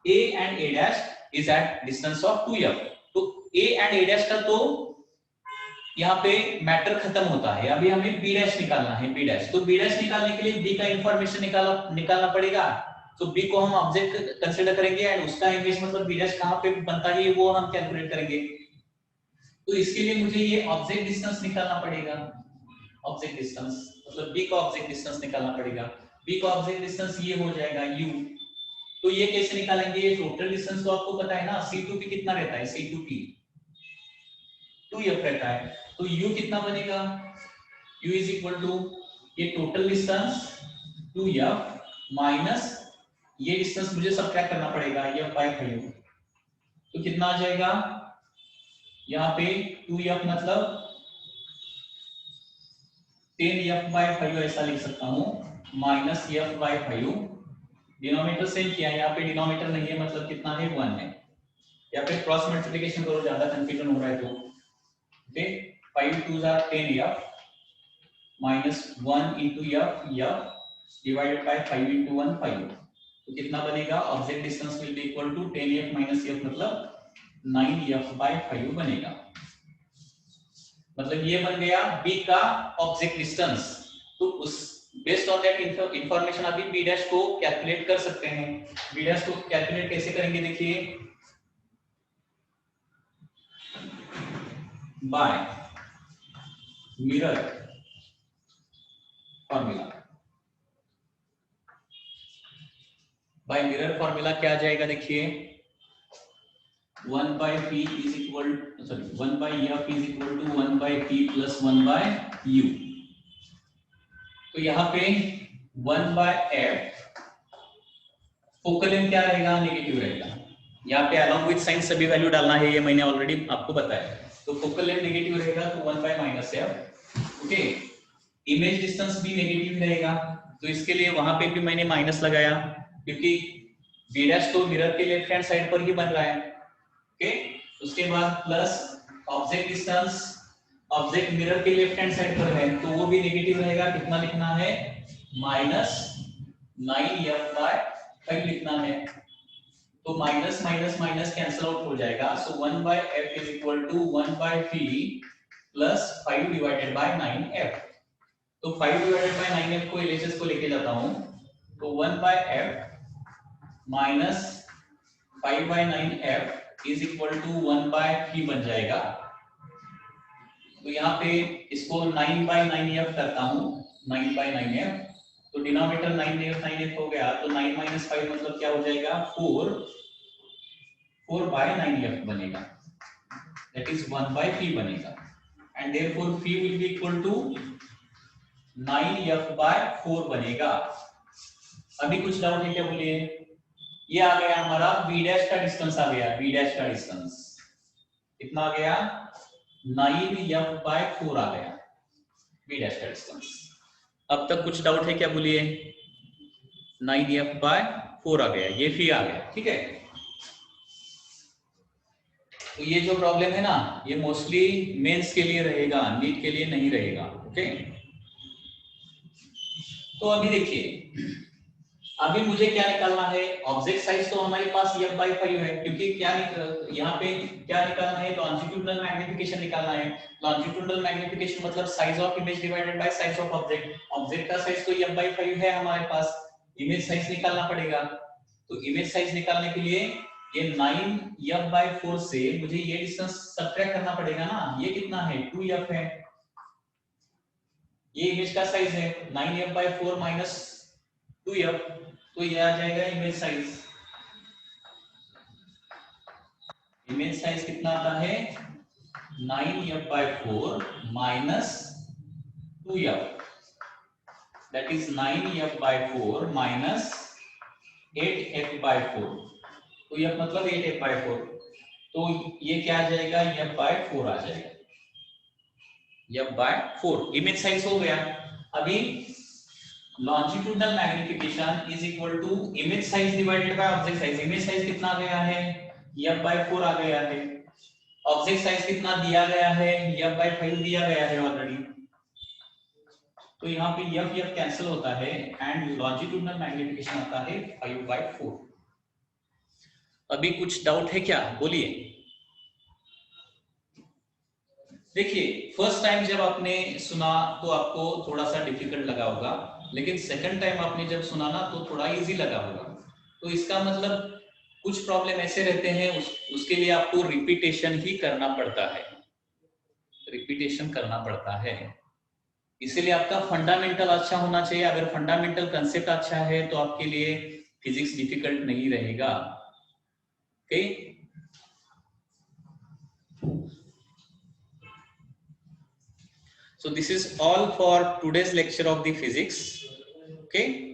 a and a' is at distance of 2f। तो a एंड a' का तो यहाँ पे मैटर खत्म होता है। अभी हमें b' निकालना है, b'। तो b' निकालने के लिए b का इंफॉर्मेशन निकालना पड़ेगा। तो b को हम ऑब्जेक्ट कंसीडर करेंगे एंड उसका इमेज मतलब b' कहां पे बनता है वो हम कैलकुलेट करेंगे। तो इसके लिए मुझे ये ऑब्जेक्ट डिस्टेंस निकालना पड़ेगा। ऑब्जेक्ट डिस्टेंस, मतलब बी का ऑब्जेक्ट डिस्टेंस निकालना पड़ेगा। बी का ऑब्जेक्ट डिस्टेंस ये हो जाएगा u। तो ये कैसे निकालेंगे? ये टोटल डिस्टेंस तो आपको पता है ना, c2p कितना रहता है? c2p 2f रहता है, तो u कितना बनेगा? u इज इक्वल टू ये टोटल डिस्टेंस 2f माइनस ये डिस्टेंस मुझे सब्ट्रैक्ट करना पड़ेगा f बाय 5। तो कितना आ जाएगा यहाँ पे 2f मतलब 10f बाय 5 ऐसा लिख सकता हूँ, minus f by 5। Denominator same किया, यहाँ पे डिनोमिनेटर नहीं है मतलब कितना है 1 है, या फिर क्रॉस मल्टीप्लिकेशन करो, ज्यादा कंफ्यूजन हो रहा है तो। Okay 5 2 are 10f minus 1 into f divided by 5 into 1 5। तो कितना बनेगा? Object distance will be equal to 10f minus f मतलब 9f बाय 5 बनेगा। मतलब ये बन गया b का ऑब्जेक्ट डिस्टेंस। तो उस बेस्ड ऑन दैट इंफॉर्मेशन अभी b डैश को कैलकुलेट कर सकते हैं। b डैश को कैलकुलेट कैसे करेंगे? देखिए by mirror formula. By mirror formula क्या आ जाएगा? देखिए 1 by p is equal, sorry 1 by f is equal to 1 by p plus 1 by u। तो यहाँ पे 1 by f फोकल लेंथ क्या रहेगा? नेगेटिव रहेगा। यहाँ पे अलॉन्ग विद साइन सभी वैल्यू डालना है, ये मैंने ऑलरेडी आपको बताया। तो फोकल लेंथ नेगेटिव रहेगा तो 1 by minus f। Okay image distance भी नेगेटिव रहेगा, तो इसके लिए वहां पे भी मैंने माइनस लगाया क्योंकि b डैश तो मिरर के लेफ्ट हैंड साइड पर ही बन रहा है। ओके उसके बाद plus object distance, object mirror के लेफ्ट हैंड साइड पर है तो वो भी नेगेटिव रहेगा। कितना लिखना है? माइनस 9f बाय 5 लिखना है। तो minus minus minus cancel out हो जाएगा। So 1 by f is equal to 1 by p plus 5 divided by 9f। तो 5 डिवाइडेड बाय 9f को एलएचएस को लेके जाता हूं तो 1 by f minus 5 by 9f is equal to 1 by p बन जाएगा। तो यहाँ पे इसको 9 बाय 9f करता हूँ, 9 बाय 9f। तो डिनोमिनेटर 9f हो गया, तो 9 माइनस 5 मतलब क्या हो जाएगा? 4 बाय 9f बनेगा, दैट इज 1 बाय p बनेगा। And therefore p will be equal to 9f by 4 बनेगा। अभी कुछ डाउट है क्या? बोलिए। ये आ गया हमारा b डैश का डिस्टेंस आ गया, b डैश का डिस्टेंस कितना आ गया? 9f बाय 4 आ गया b डैश का डिस्टेंस। अब तक कुछ डाउट है क्या? बोलिए। 9f बाय 4 आ गया, ये फी आ गया, ठीक है। तो ये जो प्रॉब्लम है ना, ये मोस्टली मेंस के लिए रहेगा, नीट के लिए नहीं रहेगा। ओके तो अभी देखिए, अभी मुझे क्या निकालना है? ऑब्जेक्ट साइज तो हमारे पास f बाय 5 है, क्योंकि क्या यहाँ पे क्या निकालना है? लॉन्जिट्यूडनल मैग्निफिकेशन निकालना है। लॉन्जिट्यूडनल मैग्निफिकेशन मतलब size of image divided by size of object. Object का साइज तो f बाय 5 है हमारे पास, इमेज साइज निकालना पड़ेगा। तो इमेज साइज निकालने के लिए ये 9f बाय 4 से मुझे ये डिस्टेंस सब्ट्रैक्ट करना पड़ेगा ना। ये कितना है? 2f है। ये इमेज का साइज है 9f बाय 4 माइनस 2f, तो ये आ जाएगा इमेज साइज। इमेज साइज कितना आता है? 9f by 4 minus 2f, that is 9f by 4 minus 8f by 4। तो f मतलब 8f बाय 4, तो ये क्या आ जाएगा? f बाय 4 आ जाएगा, f बाय 4 इमेज साइज हो गया। अभी longitudinal magnification is equal to image size divided by object size. Image size कितना आ गया है? f बाय 4 आ गया है। ऑब्जेक्ट साइज कितना दिया गया है? f बाय 5 दिया गया है ऑलरेडी। तो यहाँ पे f कैंसिल होता है एंड लॉन्जिट्यूडनल मैग्निफिकेशन आता है 5 बाय 4। अभी कुछ डाउट है क्या? बोलिए। देखिए फर्स्ट टाइम जब आपने सुना तो आपको थोड़ा सा डिफिकल्ट लगा होगा, लेकिन सेकंड टाइम आपने जब सुना ना तो थोड़ा इजी लगा होगा। तो इसका मतलब कुछ प्रॉब्लम ऐसे रहते हैं उसके लिए आपको रिपीटेशन ही करना पड़ता है, रिपीटेशन करना पड़ता है। इसीलिए आपका फंडामेंटल अच्छा होना चाहिए। अगर फंडामेंटल कंसेप्ट अच्छा है तो आपके लिए फिजिक्स डिफिकल्ट नहीं रहेगा। Okay, so this is all for today's lecture of the physics. Okay.